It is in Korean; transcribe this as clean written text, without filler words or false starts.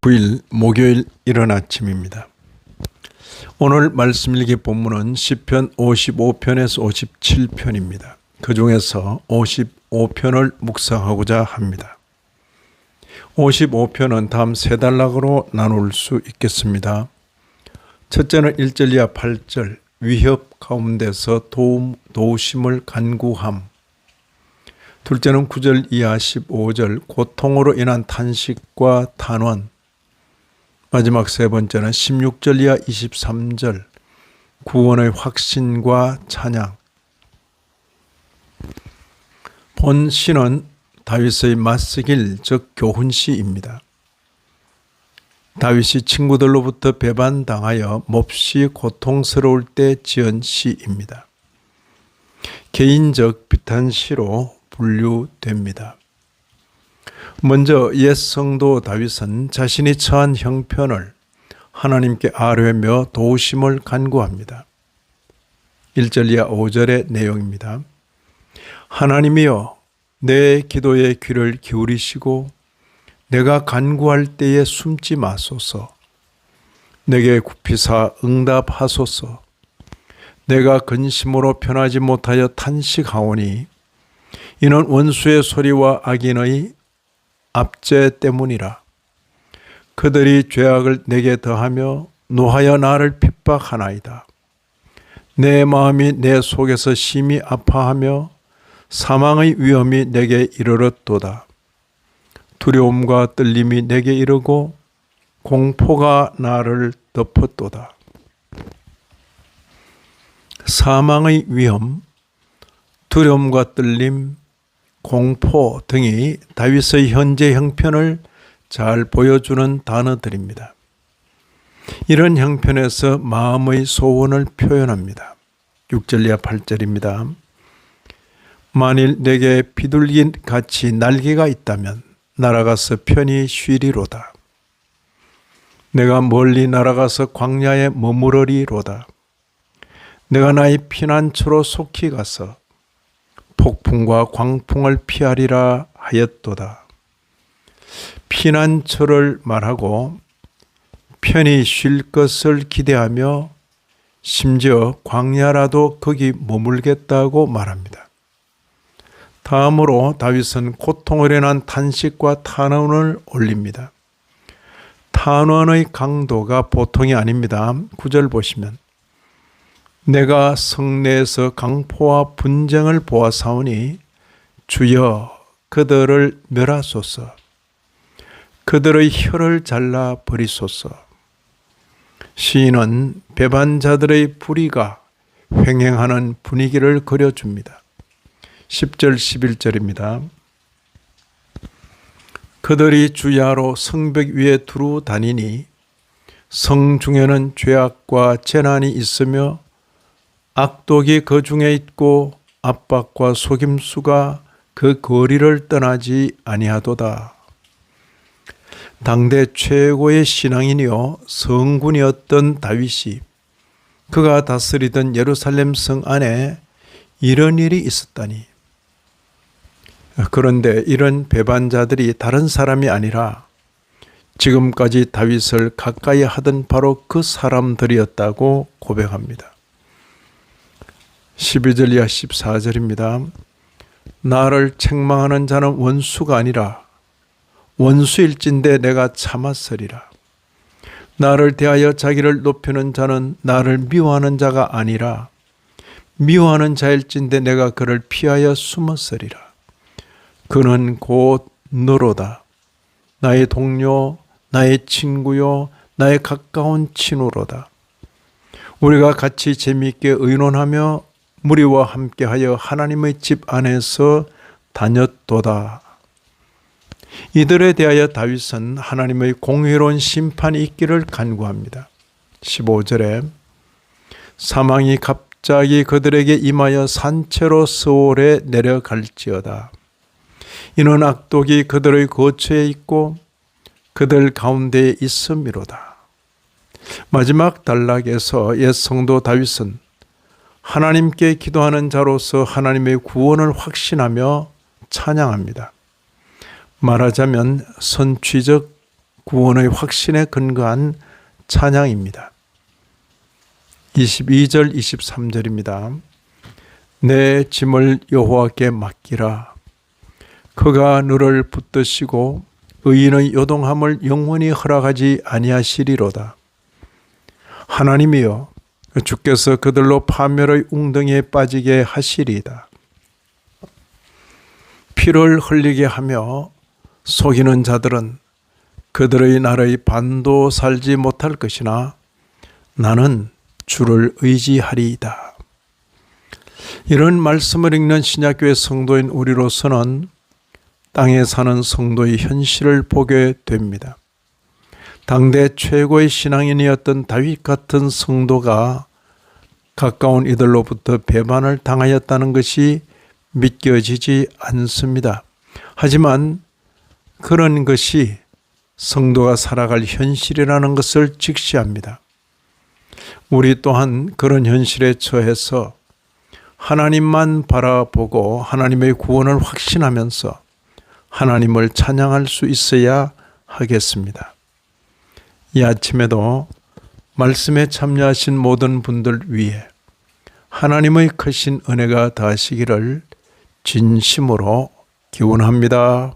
9일 목요일 이른 아침입니다. 오늘 말씀 일기 본문은 시편 55편에서 57편입니다. 그 중에서 55편을 묵상하고자 합니다. 55편은 다음 세 단락으로 나눌 수 있겠습니다. 첫째는 1절 이하 8절 위협 가운데서 도우심을 간구함. 둘째는 9절 이하 15절 고통으로 인한 탄식과 탄원. 마지막 세 번째는 16절 이하 23절 구원의 확신과 찬양. 본 시는 다윗의 맞서길 즉 교훈시입니다. 다윗이 친구들로부터 배반당하여 몹시 고통스러울 때 지은 시입니다. 개인적 비탄시로 분류됩니다. 먼저 옛 성도 다윗은 자신이 처한 형편을 하나님께 아뢰며 도우심을 간구합니다. 1절 이하 5절의 내용입니다. 하나님이여 내 기도에 귀를 기울이시고 내가 간구할 때에 숨지 마소서. 내게 굽히사 응답하소서. 내가 근심으로 편하지 못하여 탄식하오니 이는 원수의 소리와 악인의 압제 때문이라. 그들이 죄악을 내게 더하며 노하여 나를 핍박하나이다. 내 마음이 내 속에서 심히 아파하며 사망의 위험이 내게 이르렀도다. 두려움과 떨림이 내게 이르고 공포가 나를 덮었도다. 사망의 위험, 두려움과 떨림, 공포 등이 다윗의 현재 형편을 잘 보여주는 단어들입니다. 이런 형편에서 마음의 소원을 표현합니다. 6절 이하 8절입니다. 만일 내게 비둘기 같이 날개가 있다면 날아가서 편히 쉬리로다. 내가 멀리 날아가서 광야에 머무르리로다. 내가 나의 피난처로 속히 가서 폭풍과 광풍을 피하리라 하였도다. 피난처를 말하고 편히 쉴 것을 기대하며 심지어 광야라도 거기 머물겠다고 말합니다. 다음으로 다윗은 고통을 인한 탄식과 탄원을 올립니다. 탄원의 강도가 보통이 아닙니다. 9절 보시면 내가 성내에서 강포와 분쟁을 보아사오니 주여 그들을 멸하소서. 그들의 혀를 잘라 버리소서. 시인은 배반자들의 불의가 횡행하는 분위기를 그려줍니다. 10절 11절입니다. 그들이 주야로 성벽 위에 두루 다니니 성 중에는 죄악과 재난이 있으며 악독이 그 중에 있고 압박과 속임수가 그 거리를 떠나지 아니하도다. 당대 최고의 신앙인이요 성군이었던 다윗이 그가 다스리던 예루살렘 성 안에 이런 일이 있었다니. 그런데 이런 배반자들이 다른 사람이 아니라 지금까지 다윗을 가까이 하던 바로 그 사람들이었다고 고백합니다. 12절 이하 14절입니다. 나를 책망하는 자는 원수가 아니라 원수일진데 내가 참았으리라. 나를 대하여 자기를 높이는 자는 나를 미워하는 자가 아니라 미워하는 자일진데 내가 그를 피하여 숨었으리라. 그는 곧 너로다. 나의 동료, 나의 친구요, 나의 가까운 친구로다. 우리가 같이 재미있게 의논하며 무리와 함께하여 하나님의 집 안에서 다녔도다. 이들에 대하여 다윗은 하나님의 공의로운 심판이 있기를 간구합니다. 15절에 사망이 갑자기 그들에게 임하여 산채로 스올에 내려갈지어다. 이는 악독이 그들의 거처에 있고 그들 가운데에 있음이로다. 마지막 단락에서 옛 성도 다윗은 하나님께 기도하는 자로서 하나님의 구원을 확신하며 찬양합니다. 말하자면 선취적 구원의 확신에 근거한 찬양입니다. 22절 23절입니다. 내 짐을 여호와께 맡기라. 그가 너를 붙드시고 의인의 요동함을 영원히 허락하지 아니하시리로다. 하나님이여, 주께서 그들로 파멸의 웅덩이에 빠지게 하시리이다. 피를 흘리게 하며 속이는 자들은 그들의 날의 반도 살지 못할 것이나 나는 주를 의지하리이다. 이런 말씀을 읽는 신약교회 성도인 우리로서는 땅에 사는 성도의 현실을 보게 됩니다. 당대 최고의 신앙인이었던 다윗 같은 성도가 가까운 이들로부터 배반을 당하였다는 것이 믿겨지지 않습니다. 하지만 그런 것이 성도가 살아갈 현실이라는 것을 직시합니다. 우리 또한 그런 현실에 처해서 하나님만 바라보고 하나님의 구원을 확신하면서 하나님을 찬양할 수 있어야 하겠습니다. 이 아침에도 말씀에 참여하신 모든 분들 위해 하나님의 크신 은혜가 더하시기를 진심으로 기원합니다.